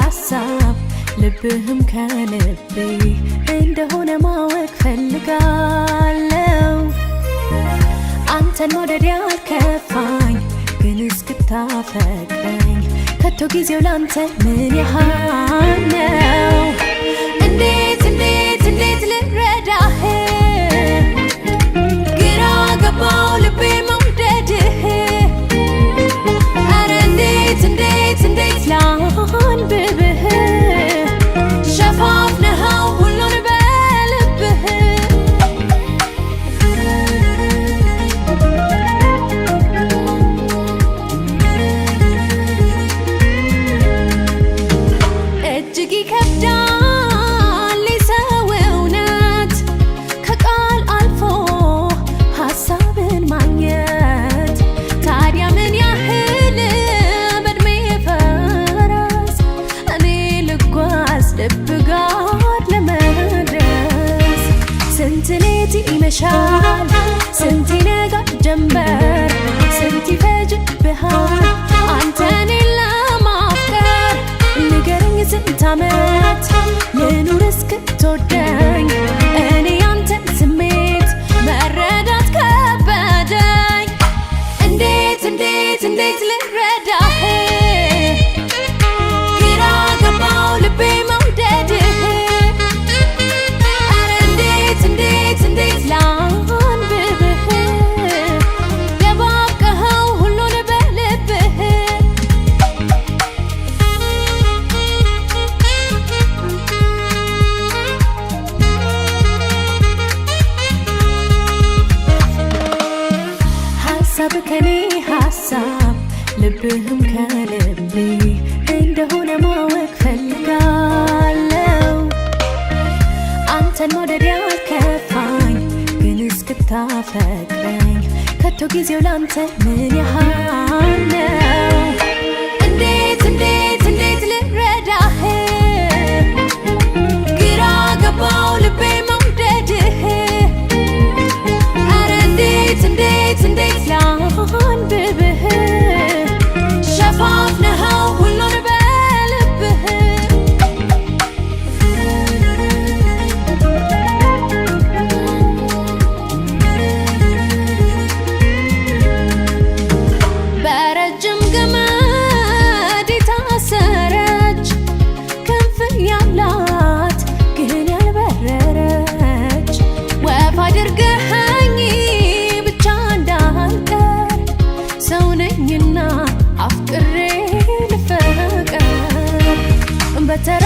ሐሳብ ልብህም ከልቤ እንደሆነ ማወቅ ፈልጋለሁ አንተን መውደድ ያልከፋኝ ግን እስክታፈቅረኝ ከቶ ጊዜው ላንተ ምን ያህል ነው እንዴት ልረዳህ ግራ ገባው ልቤ መውደድህ ኧረ እንዴት ላንብብህ ሸፋፍነኸው ሁሉን በልብህ እጅግ ይከብዳል የሰው እውነት ከቃል አልፎ ሐሳብን ማግኘት ታዲያ ምን ያህል በዕድሜ ፈረስ እኔ ልጓዝ ልብ ጋር ለመድረስ ስንት ሌት ይመሻል ስንት ይነጋል ጀንበር ስንት ይፈጅብሃል አንተ እኔን ለማፍቀር ንገረኝ ስንት ዓመት ልኑር እስክትወደኝ እኔ ያንተን ስሜት መረዳት ከበደኝ እንዴት ልረዳህ ግራ ገባው ልቤ መውደድህ ኧረ እንዴት ላንብብህ ደባብቀኸው ሁሉን በልብህ ሐሳብ ከኔ ሐሳብ ልብህም ከልቤ እንደሆነ ማወቅ ፈልጋለሁ አንተን መውደድ ያልከፋኝ ግን እስክታፈቅረኝ ከቶ ጊዜው ላንተ ምን ያህል ነው እንዴት ልረዳህ ግራ ገባው ልቤ መውደድህ ኧረ እንዴት ላንብብህ ሸፋፍነኸው ሁሉን በልብህ በረጅም ገመድ የታሰረች ክንፍ ያላት ግን ያልበረረች ወፍ አድርገኸኝ ብቻ እንዳልቀር ሰው ነኝና አፍቅሬ ልፈቀር በተራ